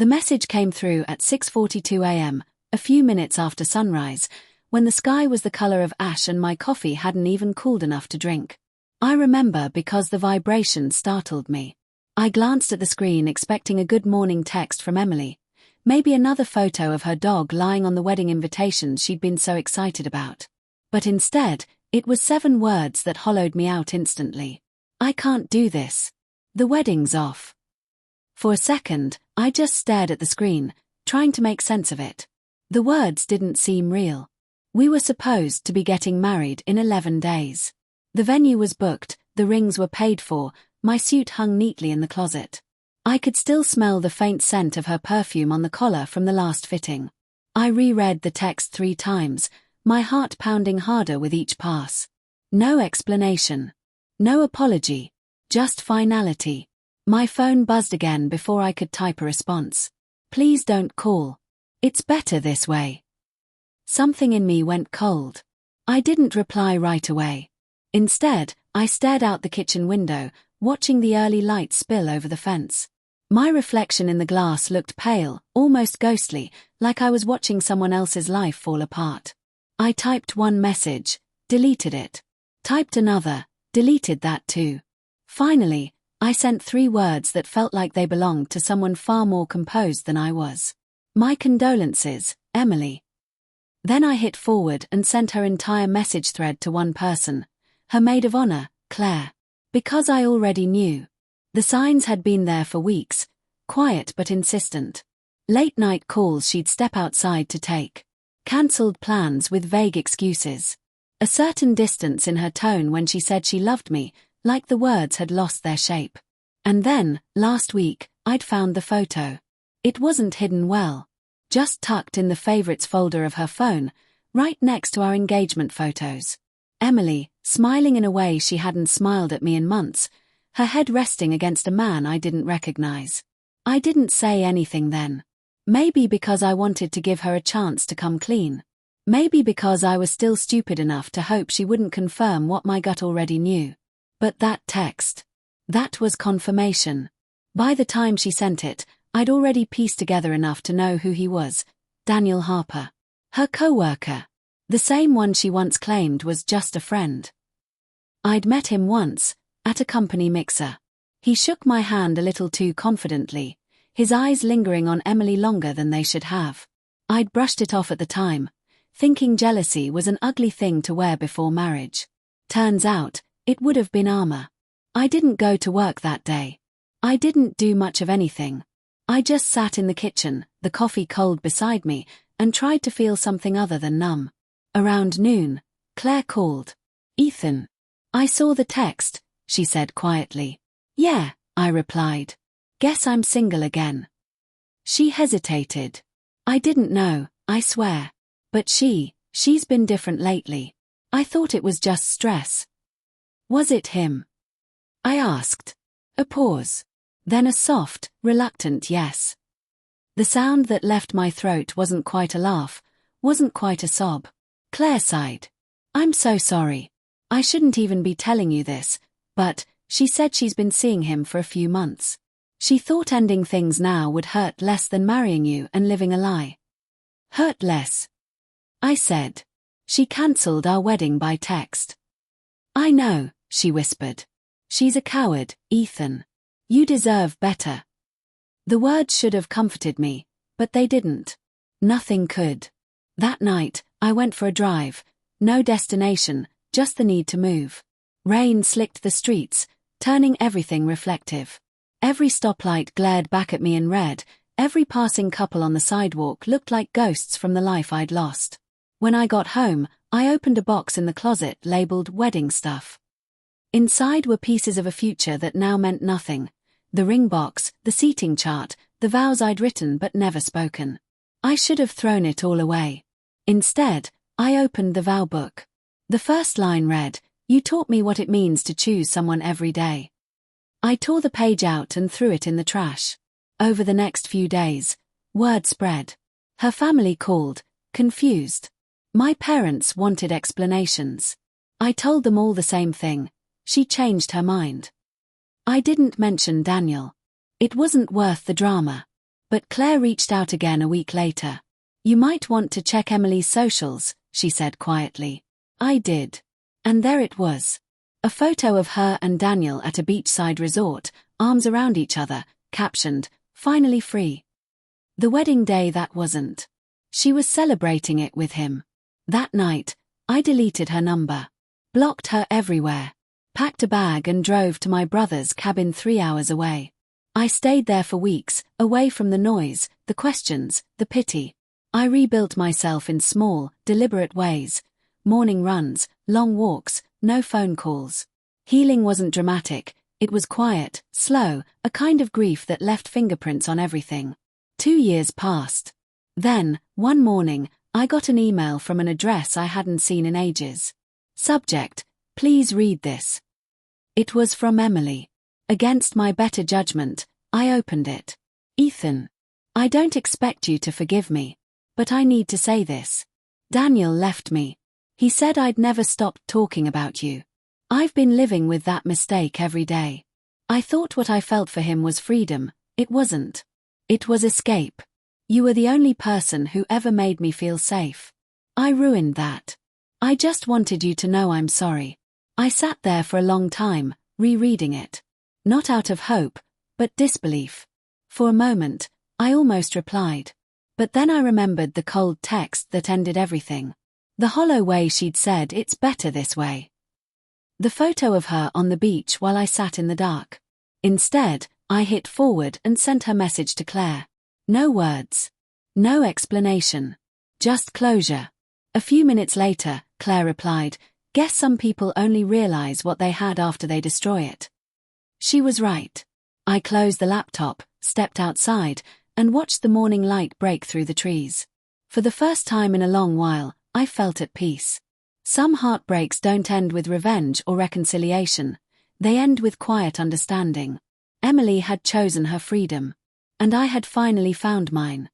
The message came through at 6:42 a.m., a few minutes after sunrise, when the sky was the color of ash and my coffee hadn't even cooled enough to drink. I remember because the vibration startled me. I glanced at the screen expecting a good morning text from Emily, maybe another photo of her dog lying on the wedding invitations she'd been so excited about. But instead, it was 7 words that hollowed me out instantly. I can't do this. The wedding's off. For a second, I just stared at the screen, trying to make sense of it. The words didn't seem real. We were supposed to be getting married in 11 days. The venue was booked, the rings were paid for, my suit hung neatly in the closet. I could still smell the faint scent of her perfume on the collar from the last fitting. I reread the text 3 times, my heart pounding harder with each pass. No explanation. No apology. Just finality. My phone buzzed again before I could type a response. Please don't call. It's better this way. Something in me went cold. I didn't reply right away. Instead, I stared out the kitchen window, watching the early light spill over the fence. My reflection in the glass looked pale, almost ghostly, like I was watching someone else's life fall apart. I typed one message, deleted it. Typed another, deleted that too. Finally, I sent 3 words that felt like they belonged to someone far more composed than I was. My condolences, Emily. Then I hit forward and sent her entire message thread to one person, her maid of honor, Claire. Because I already knew. The signs had been there for weeks, quiet but insistent. Late-night calls she'd step outside to take. Cancelled plans with vague excuses. A certain distance in her tone when she said she loved me, like the words had lost their shape. And then, last week, I'd found the photo. It wasn't hidden well. Just tucked in the favorites folder of her phone, right next to our engagement photos. Emily, smiling in a way she hadn't smiled at me in months, her head resting against a man I didn't recognize. I didn't say anything then. Maybe because I wanted to give her a chance to come clean. Maybe because I was still stupid enough to hope she wouldn't confirm what my gut already knew. But that text. That was confirmation. By the time she sent it, I'd already pieced together enough to know who he was. Daniel Harper. Her co-worker. The same one she once claimed was just a friend. I'd met him once, at a company mixer. He shook my hand a little too confidently, his eyes lingering on Emily longer than they should have. I'd brushed it off at the time, thinking jealousy was an ugly thing to wear before marriage. Turns out, it would have been armor. I didn't go to work that day. I didn't do much of anything. I just sat in the kitchen, the coffee cold beside me, and tried to feel something other than numb. Around noon, Claire called. Ethan. I saw the text, she said quietly. Yeah, I replied. Guess I'm single again. She hesitated. I didn't know, I swear. But she's been different lately. I thought it was just stress. Was it him? I asked. A pause. Then a soft, reluctant yes. The sound that left my throat wasn't quite a laugh, wasn't quite a sob. Claire sighed. I'm so sorry. I shouldn't even be telling you this, but, she said she's been seeing him for a few months. She thought ending things now would hurt less than marrying you and living a lie. Hurt less. I said. She cancelled our wedding by text. I know, she whispered. She's a coward, Ethan. You deserve better. The words should have comforted me, but they didn't. Nothing could. That night, I went for a drive. No destination, just the need to move. Rain slicked the streets, turning everything reflective. Every stoplight glared back at me in red, every passing couple on the sidewalk looked like ghosts from the life I'd lost. When I got home, I opened a box in the closet labeled wedding stuff. Inside were pieces of a future that now meant nothing. The ring box, the seating chart, the vows I'd written but never spoken. I should have thrown it all away. Instead, I opened the vow book. The first line read, "You taught me what it means to choose someone every day." I tore the page out and threw it in the trash. Over the next few days, word spread. Her family called, confused. My parents wanted explanations. I told them all the same thing. She changed her mind. I didn't mention Daniel. It wasn't worth the drama. But Claire reached out again a week later. "You might want to check Emily's socials," she said quietly. I did. And there it was. A photo of her and Daniel at a beachside resort, arms around each other, captioned, "Finally free." The wedding day that wasn't. She was celebrating it with him. That night, I deleted her number. Blocked her everywhere. Packed a bag and drove to my brother's cabin 3 hours away. I stayed there for weeks, away from the noise, the questions, the pity. I rebuilt myself in small, deliberate ways. Morning runs, long walks, no phone calls. Healing wasn't dramatic, it was quiet, slow, a kind of grief that left fingerprints on everything. 2 years passed. Then, one morning, I got an email from an address I hadn't seen in ages. Subject: "Please read this." It was from Emily. Against my better judgment, I opened it. "Ethan, I don't expect you to forgive me, but I need to say this. Daniel left me. He said I'd never stopped talking about you. I've been living with that mistake every day. I thought what I felt for him was freedom. It wasn't. It was escape. You were the only person who ever made me feel safe. I ruined that. I just wanted you to know I'm sorry." I sat there for a long time, rereading it. Not out of hope, but disbelief. For a moment, I almost replied. But then I remembered the cold text that ended everything. The hollow way she'd said, "It's better this way." The photo of her on the beach while I sat in the dark. Instead, I hit forward and sent her message to Claire. No words. No explanation. Just closure. A few minutes later, Claire replied, "Guess some people only realize what they had after they destroy it." She was right. I closed the laptop, stepped outside, and watched the morning light break through the trees. For the first time in a long while, I felt at peace. Some heartbreaks don't end with revenge or reconciliation. They end with quiet understanding. Emily had chosen her freedom. And I had finally found mine.